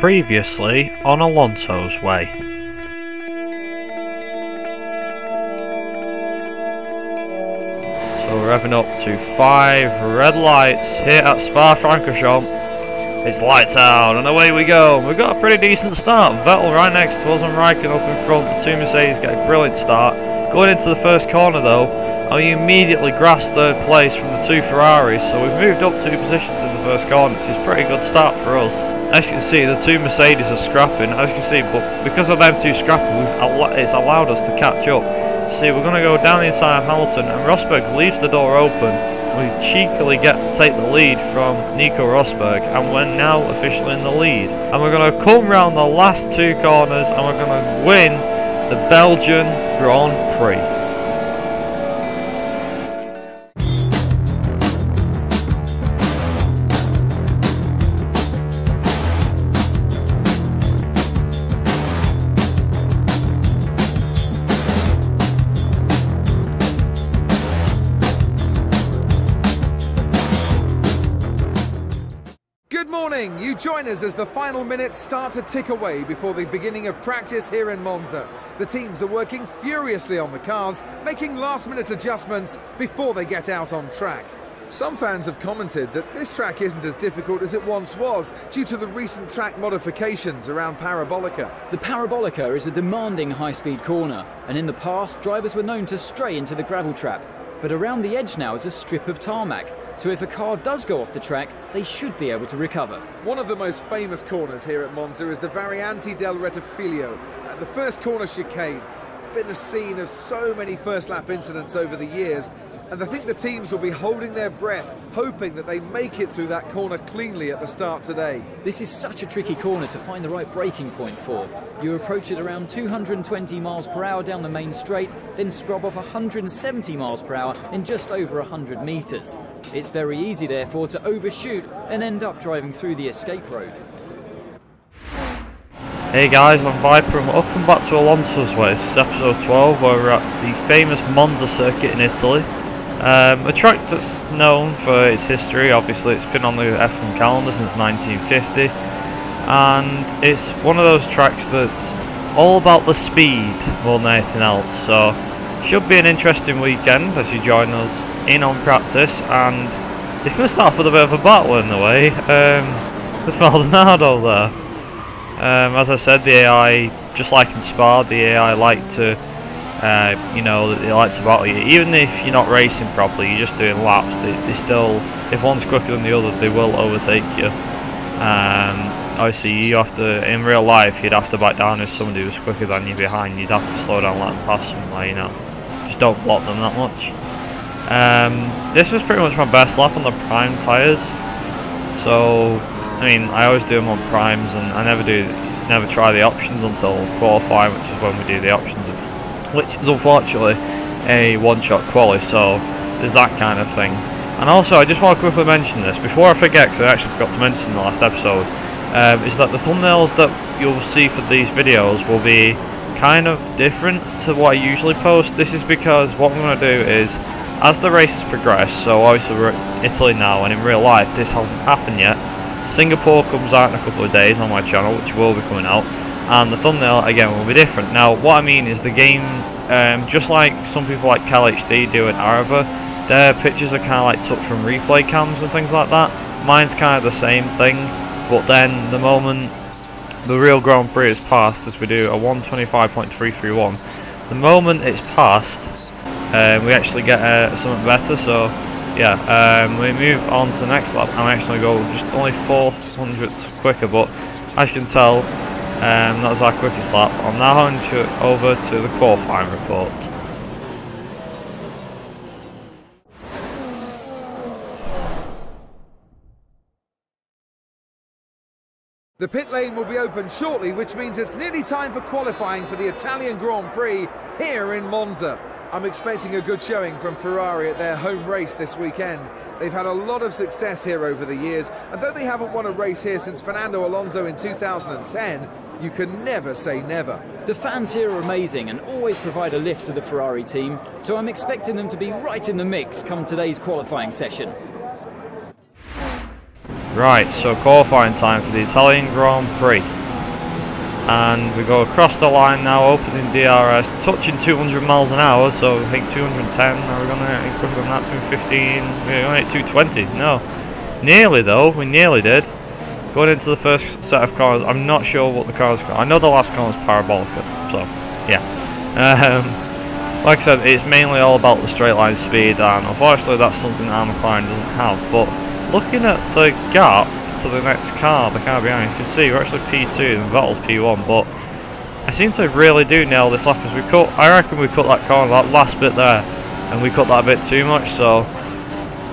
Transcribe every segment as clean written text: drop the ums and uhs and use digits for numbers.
Previously on Alonso's way. So we're revving up to 5 red lights here at Spa-Francorchamps. It's lights out and away we go. We've got a pretty decent start. Vettel right next to us and Raikkonen up in front. The two Mercedes get a brilliant start. Going into the first corner though, we immediately grasped third place from the two Ferraris. So we've moved up 2 positions in the first corner, which is a pretty good start for us. As you can see, the two Mercedes are scrapping, as you can see, but because of them two scrapping, it's allowed us to catch up. See, we're going to go down the inside of Hamilton, and Rosberg leaves the door open. We cheekily take the lead from Nico Rosberg, and we're now officially in the lead. And we're going to come round the last 2 corners, and we're going to win the Belgian Grand Prix. You join us as the final minutes start to tick away before the beginning of practice here in Monza. The teams are working furiously on the cars, making last-minute adjustments before they get out on track. Some fans have commented that this track isn't as difficult as it once was due to the recent track modifications around Parabolica. The Parabolica is a demanding high-speed corner, and in the past drivers were known to stray into the gravel trap. But around the edge now is a strip of tarmac, so if a car does go off the track, they should be able to recover. One of the most famous corners here at Monza is the Variante del Rettifiglio, at the first corner chicane. It's been the scene of so many first-lap incidents over the years, and I think the teams will be holding their breath, hoping that they make it through that corner cleanly at the start today. This is such a tricky corner to find the right braking point for. You approach it around 220 miles per hour down the main straight, then scrub off 170 miles per hour in just over 100 meters. It's very easy, therefore, to overshoot and end up driving through the escape road. Hey guys, I'm Viper and welcome back to Alonso's Way. This is episode 12 where we're at the famous Monza circuit in Italy. A track that's known for its history. Obviously it's been on the F1 calendar since 1950, and it's one of those tracks that's all about the speed more than anything else. So should be an interesting weekend as you join us in on practice, and it's going to start with a bit of a battle in the way with Maldonado there. As I said, the AI, just like in Spa, the AI like to, they like to battle you. Even if you're not racing properly, you're just doing laps, they still, if one's quicker than the other, they will overtake you. Obviously, you have to, in real life, you'd have to back down if somebody was quicker than you behind. You'd have to slow down, let them pass somewhere, Just don't block them that much. This was pretty much my best lap on the prime tyres. So, I mean, I always do them on primes, and I never try the options until qualifying, which is when we do the options, which is unfortunately a one-shot quali, so there's that kind of thing. And also, I just want to quickly mention this, before I forget, because I actually forgot to mention in the last episode, is that the thumbnails that you'll see for these videos will be kind of different to what I usually post. This is because what I'm going to do is, as the races progress, so obviously we're in Italy now, and in real life this hasn't happened yet. Singapore comes out in a couple of days on my channel, which will be coming out, and the thumbnail again will be different. Now what I mean is the game, just like some people like CalHD do in Arava, their pictures are kind of like took from replay cams and things like that. Mine's kind of the same thing, but then the moment the real Grand Prix is passed, as we do a 125.331, the moment it's passed, we actually get something better. So yeah, we move on to the next lap. I'm actually going to go just only 400ths quicker, but as you can tell, that was our quickest lap. I'm now going over to the qualifying report. The pit lane will be open shortly, which means it's nearly time for qualifying for the Italian Grand Prix here in Monza. I'm expecting a good showing from Ferrari at their home race this weekend. They've had a lot of success here over the years, and though they haven't won a race here since Fernando Alonso in 2010, you can never say never. The fans here are amazing and always provide a lift to the Ferrari team, so I'm expecting them to be right in the mix come today's qualifying session. Right, so qualifying time for the Italian Grand Prix. And we go across the line now, opening DRS, touching 200 miles an hour, so I think 210, are we going to equivalent that, 215, we're going to 220, no. Nearly though, we nearly did. Going into the first set of cars, I'm not sure what the cars got. I know the last car was Parabolica, so yeah. Like I said, it's mainly all about the straight line speed, and unfortunately that's something that our McLaren doesn't have. But looking at the gap to the next car, the car behind, you can see we're actually P2 and Vettel's P1, but I seem to really do nail this lap, because we cut, I reckon we cut that corner, that last bit there, and we cut that a bit too much, so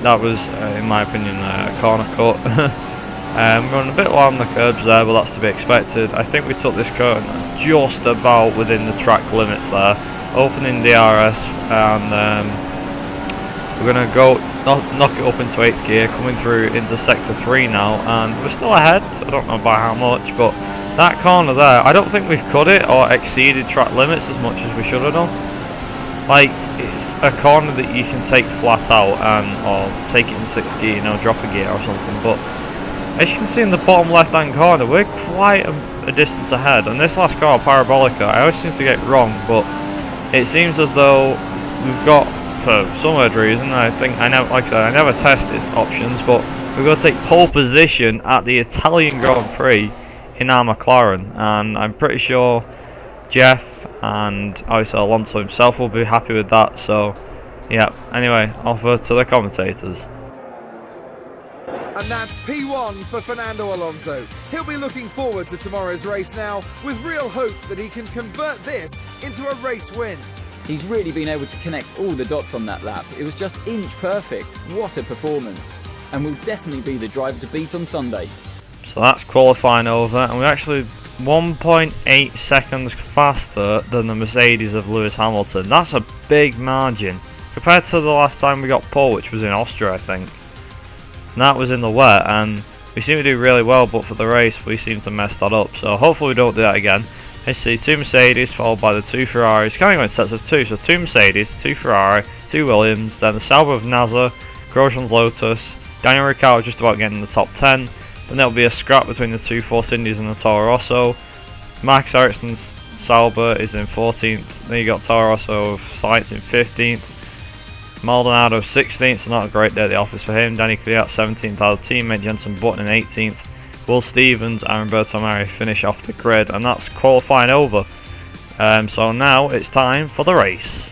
that was, in my opinion, a corner cut. We're running a bit low on the curbs there, but that's to be expected. I think we took this corner just about within the track limits there. Opening DRS, and we're going to go knock it up into 8th gear, coming through into sector 3 now, and we're still ahead. I don't know by how much, but that corner there, I don't think we've cut it or exceeded track limits as much as we should have done. Like, it's a corner that you can take flat out and or take it in 6th gear, you know, drop a gear or something, but as you can see in the bottom left hand corner, we're quite a distance ahead, and this last car, Parabolica, I always seem to get it wrong, but it seems as though we've got, for some weird reason, I think, like I said, I never tested options, but we've got to take pole position at the Italian Grand Prix in our McLaren, and I'm pretty sure Jeff and obviously Alonso himself will be happy with that, so yeah, anyway, over to the commentators. And that's P1 for Fernando Alonso. He'll be looking forward to tomorrow's race now, with real hope that he can convert this into a race win. He's really been able to connect all the dots on that lap. It was just inch perfect. What a performance. And will definitely be the driver to beat on Sunday. So that's qualifying over, and we're actually 1.8 seconds faster than the Mercedes of Lewis Hamilton. That's a big margin compared to the last time we got pole, which was in Austria, I think. And that was in the wet, and we seem to do really well, but for the race we seem to mess that up, so hopefully we don't do that again. Let's see, 2 Mercedes followed by the 2 Ferraris, kind of going sets of 2, so 2 Mercedes, 2 Ferrari, 2 Williams, then the Sauber of NASA, Grosjean's Lotus, Daniel Ricciardo just about getting in the top 10, then there'll be a scrap between the 2 Force Indies and the Toro Rosso. Max Ericsson's Sauber is in 14th, then you got Toro Rosso of Sites in 15th, Maldonado 16th, so not a great day at the office for him. Danny Kvyat 17th, our teammate Jenson Button in 18th. Will Stevens and Roberto Mari finish off the grid, and that's qualifying over. So now it's time for the race.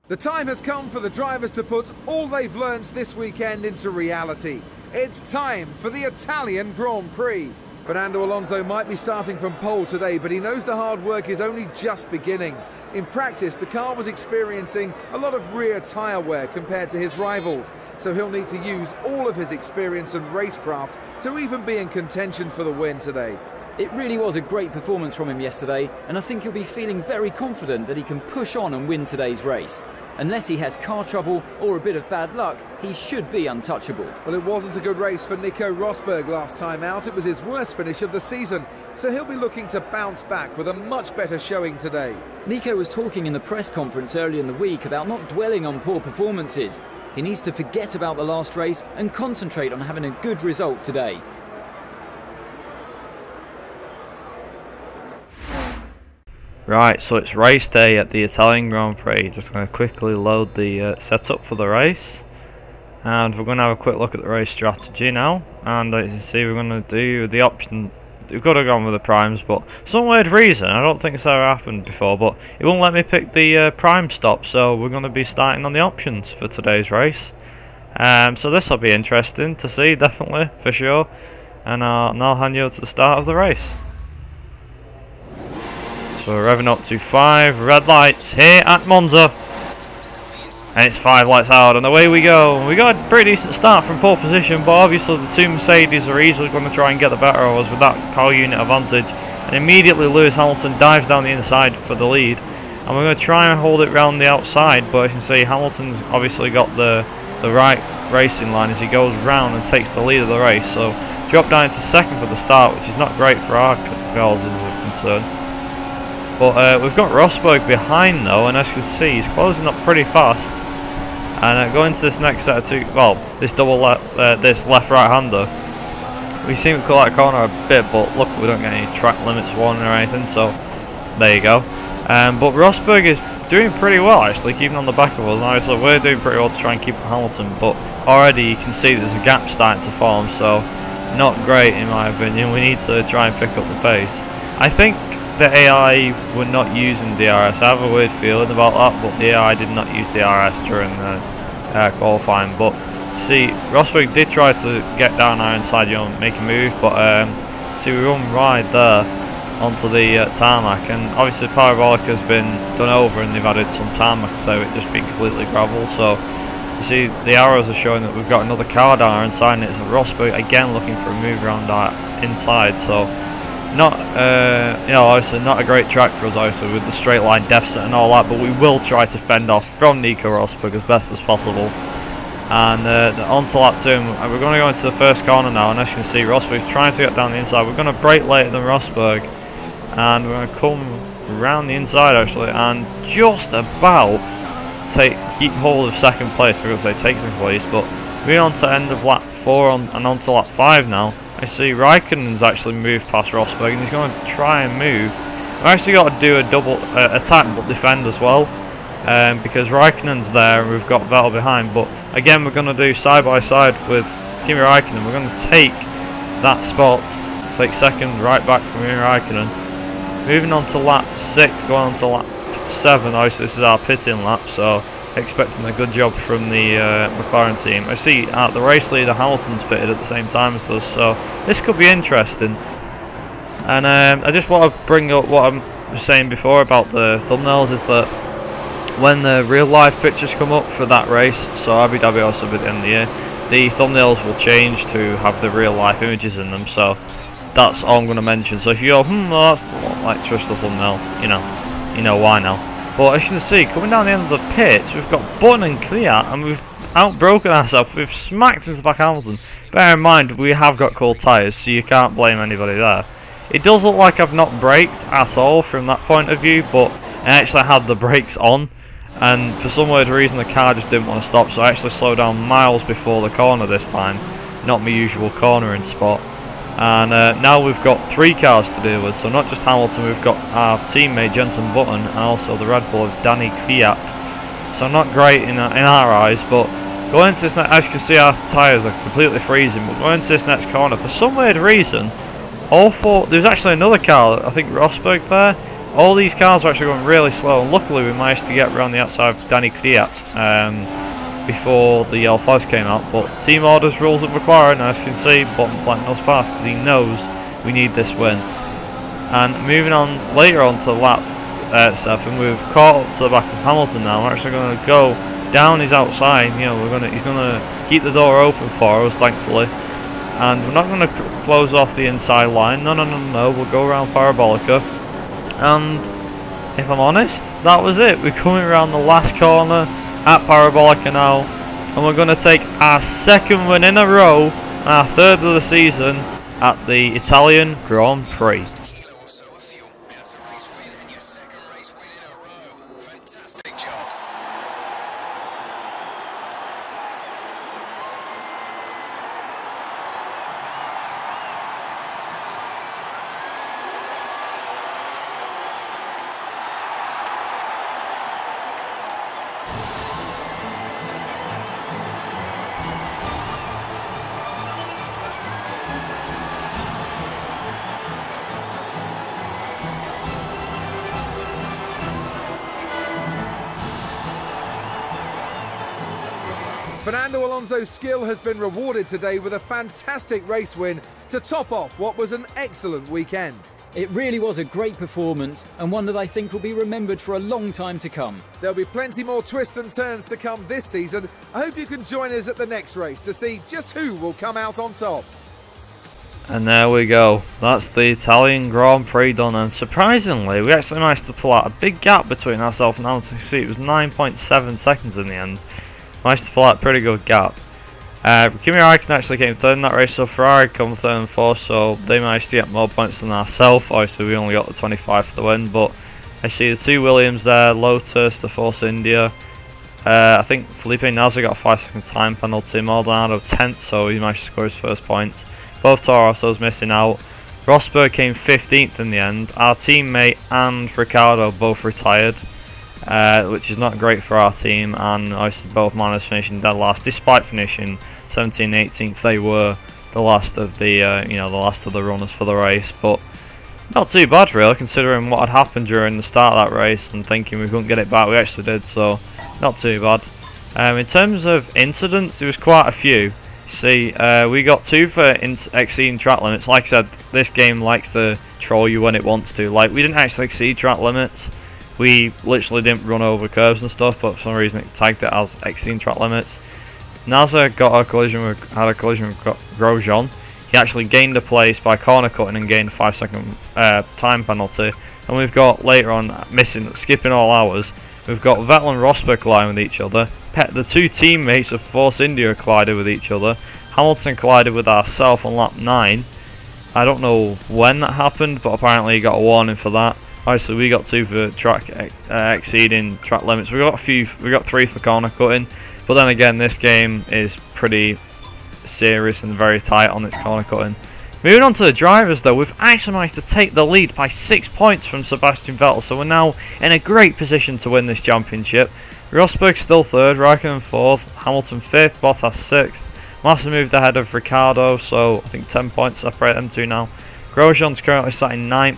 The time has come for the drivers to put all they've learned this weekend into reality. It's time for the Italian Grand Prix. Fernando Alonso might be starting from pole today, but he knows the hard work is only just beginning. In practice, the car was experiencing a lot of rear tyre wear compared to his rivals, so he'll need to use all of his experience and racecraft to even be in contention for the win today. It really was a great performance from him yesterday, and I think he'll be feeling very confident that he can push on and win today's race. Unless he has car trouble or a bit of bad luck, he should be untouchable. Well, it wasn't a good race for Nico Rosberg last time out. It was his worst finish of the season, so he'll be looking to bounce back with a much better showing today. Nico was talking in the press conference earlier in the week about not dwelling on poor performances. He needs to forget about the last race and concentrate on having a good result today. Right, so it's race day at the Italian Grand Prix. Just going to quickly load the setup for the race. And we're going to have a quick look at the race strategy now. And as you can see, we're going to do the option. We've got to go on with the primes, but for some weird reason, I don't think it's ever happened before, but it won't let me pick the prime stop. So we're going to be starting on the options for today's race. So this will be interesting to see, definitely, for sure. And I'll hand you over to the start of the race. So we're revving up to 5 red lights here at Monza, and it's 5 lights out, and away we go. We got a pretty decent start from pole position, but obviously the 2 Mercedes are easily going to try and get the better of us with that power unit advantage, and immediately Lewis Hamilton dives down the inside for the lead, and we're going to try and hold it round the outside, but as you can see, Hamilton's obviously got the right racing line as he goes round and takes the lead of the race, so drop down to second for the start, which is not great for our girls as concerned. But we've got Rosberg behind though, and as you can see, he's closing up pretty fast. And going to this next set of two, well, this this left-right-hander, we seem to call that corner a bit, but look, we don't get any track limits warning or anything, so there you go. But Rosberg is doing pretty well actually, keeping on the back of us. Now, so we're doing pretty well to try and keep Hamilton, but already you can see there's a gap starting to form, so not great in my opinion. We need to try and pick up the pace. I think the AI were not using DRS. I have a weird feeling about that, but the AI did not use DRS during the qualifying. But see, Rosberg did try to get down our inside, you know, make a move, but see, we run right there onto the tarmac, and obviously Parabolic has been done over and they've added some tarmac, so it just been completely gravel. So you see the arrows are showing that we've got another car down our inside, and it's Rosberg again looking for a move around our inside. So not you know, obviously not a great track for us, obviously with the straight line deficit and all that, but we will try to fend off from Nico Rosberg as best as possible. And onto lap 2, and we're going to go into the first corner now, and as you can see, Rosberg's trying to get down the inside. We're going to brake later than Rosberg, and we're going to come around the inside actually, and just about keep hold of second place. We're going to say take second place, but moving on to end of lap 4 and on to lap 5 now. I see Raikkonen's actually moved past Rosberg, and he's going to try and move. We've actually got to do a double attack but defend as well, because Raikkonen's there and we've got Vettel behind. But again, we're going to do side by side with Kimi Raikkonen. We're going to take that spot, take second right back from Kimi Raikkonen. Moving on to lap 6, going on to lap 7. Obviously this is our pitting lap, so expecting a good job from the McLaren team. I see the race leader Hamilton's pitted at the same time as us, so this could be interesting. And I just want to bring up what I was saying before about the thumbnails, is that when the real life pictures come up for that race, so Abu Dhabi also at the end of the year, the thumbnails will change to have the real life images in them, so that's all I'm going to mention. So if you go, well, that's not like trust the thumbnail, you know why now. But as you can see, coming down the end of the pits, we've got Button and Kvyat, and we've outbroken ourselves. We've smacked into the back of Hamilton. Bear in mind, we have got cold tyres, so you can't blame anybody there. It does look like I've not braked at all from that point of view, but I actually had the brakes on, and for some weird reason the car just didn't want to stop, so I actually slowed down miles before the corner this time, not my usual cornering spot. And now we've got 3 cars to deal with, so not just Hamilton, we've got our teammate Jenson Button and also the Red Bull of Danny Kvyat. So not great in our eyes, but going into this next, as you can see, our tyres are completely freezing, but going into this next corner, for some weird reason, all 4, there's actually another car, I think Rosberg there, all these cars are actually going really slow, and luckily we managed to get around the outside of Danny Kvyat before the yellow flags came out. But team orders rules at McLaren, as you can see, Button's letting us pass because he knows we need this win. And moving on later on to lap 7, we've caught up to the back of Hamilton now. We're actually going to go down his outside, you know, he's going to keep the door open for us, thankfully. And we're not going to close off the inside line, no, we'll go around Parabolica. And if I'm honest, that was it. We're coming around the last corner at Parabolica now, and we're going to take our 2nd win in a row, our 3rd of the season, at the Italian Grand Prix. Fernando Alonso's skill has been rewarded today with a fantastic race win to top off what was an excellent weekend. It really was a great performance, and one that I think will be remembered for a long time to come. There'll be plenty more twists and turns to come this season. I hope you can join us at the next race to see just who will come out on top. And there we go, that's the Italian Grand Prix done, and surprisingly we actually managed to pull out a big gap between ourselves and Hamilton. You see, it was 9.7 seconds in the end. Managed to pull out a pretty good gap. Kimi Räikkönen actually came third in that race, so Ferrari come third and fourth, so they managed to get more points than ourselves. Obviously we only got the 25 for the win, but I see the two Williams there, Lotus, the Force India. I think Felipe Nasr got a 5-second time penalty, Maldonado 10th, so he managed to score his first points. Both Toro Rosso's missing out. Rosberg came 15th in the end. Our teammate and Ricciardo both retired, which is not great for our team, and obviously both managed finishing dead last, despite finishing 17th and 18th. They were the last of the the last of the runners for the race, but not too bad really, considering what had happened during the start of that race and thinking we couldn't get it back. We actually did, so not too bad. In terms of incidents, there was quite a few. See, we got 2 for exceeding track limits. Like I said, this game likes to troll you when it wants to. Like, we didn't actually exceed track limits. We literally didn't run over curbs and stuff, but for some reason it tagged it as exceeding track limits. Nasr had a collision with Grosjean. He actually gained a place by corner cutting and gained a 5-second time penalty. And we've got later on, skipping all hours, we've got Vettel and Rosberg colliding with each other. The two teammates of Force India collided with each other. Hamilton collided with ourselves on lap 9. I don't know when that happened, but apparently he got a warning for that. Obviously, we got 2 for exceeding track limits. We got 3 for corner cutting. But then again, this game is pretty serious and very tight on its corner cutting. Moving on to the drivers though, we've actually managed to take the lead by 6 points from Sebastian Vettel, so we're now in a great position to win this championship. Rosberg still 3rd, Raikkonen 4th, Hamilton 5th, Bottas 6th. Massa moved ahead of Ricciardo, so I think 10 points separate them two now. Grosjean's currently sat in 9th,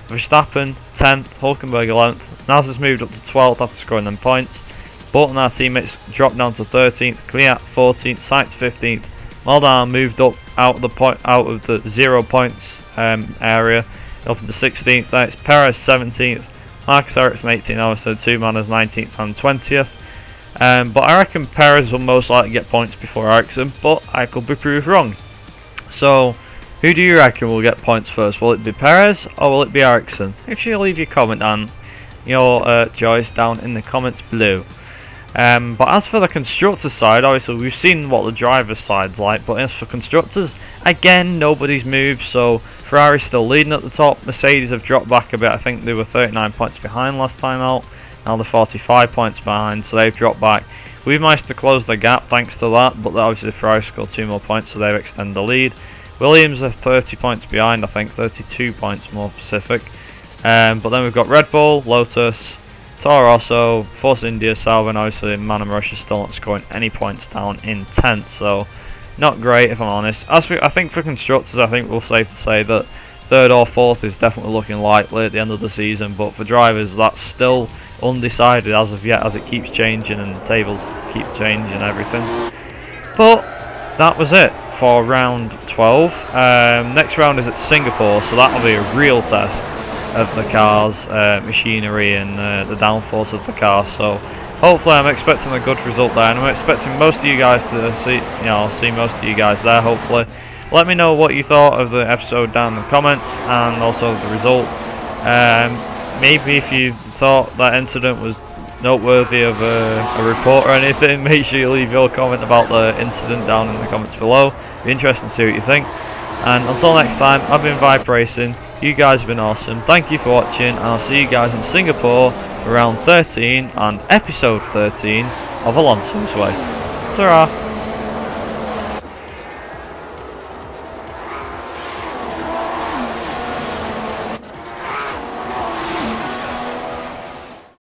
Verstappen 10th, Hulkenberg 11th. Nasr's moved up to 12th after scoring them points. Both and our teammates dropped down to 13th, Kvyat 14th, Sainz 15th. Maldonado moved up out of the 0 points area up into 16th. That's Perez 17th, Marcus Ericsson 18th, obviously 2 Manners 19th and 20th. But I reckon Perez will most likely get points before Ericsson, but I could be proved wrong. So, who do you reckon will get points first? Will it be Perez or will it be Ericsson? Make sure you leave your comment and your choice down in the comments below. But as for the constructors side, obviously we've seen what the driver's side's like, but as for constructors, again, nobody's moved, so Ferrari's still leading at the top. Mercedes have dropped back a bit. I think they were 39 points behind last time out. Now they're 45 points behind, so they've dropped back. We've managed to close the gap thanks to that, but obviously Ferrari scored 2 more points, so they've extended the lead. Williams are 30 points behind, I think 32 points more specific. But then we've got Red Bull, Lotus, Toro Rosso, Force India, Sauber, and obviously Man and Russia still not scoring any points, down in 10th, so not great if I'm honest. As for, I think for constructors, I think we're safe to say that 3rd or 4th is definitely looking likely at the end of the season, but for drivers that's still undecided as of yet, as it keeps changing and the tables keep changing and everything. But that was it for round 12. Next round is at Singapore, so that'll be a real test of the car's machinery and the downforce of the car. So hopefully I'm expecting a good result there, and I'm expecting most of you guys to see most of you guys there. Hopefully, let me know what you thought of the episode down in the comments and also the result. Maybe if you thought that incident was noteworthy of a report or anything, make sure you leave your comment about the incident down in the comments below. Be interesting to see what you think. And until next time, I've been Vibe Racing. You guys have been awesome. Thank you for watching, and I'll see you guys in Singapore for round 13 and episode 13 of Alonso's Way. Ta-ra!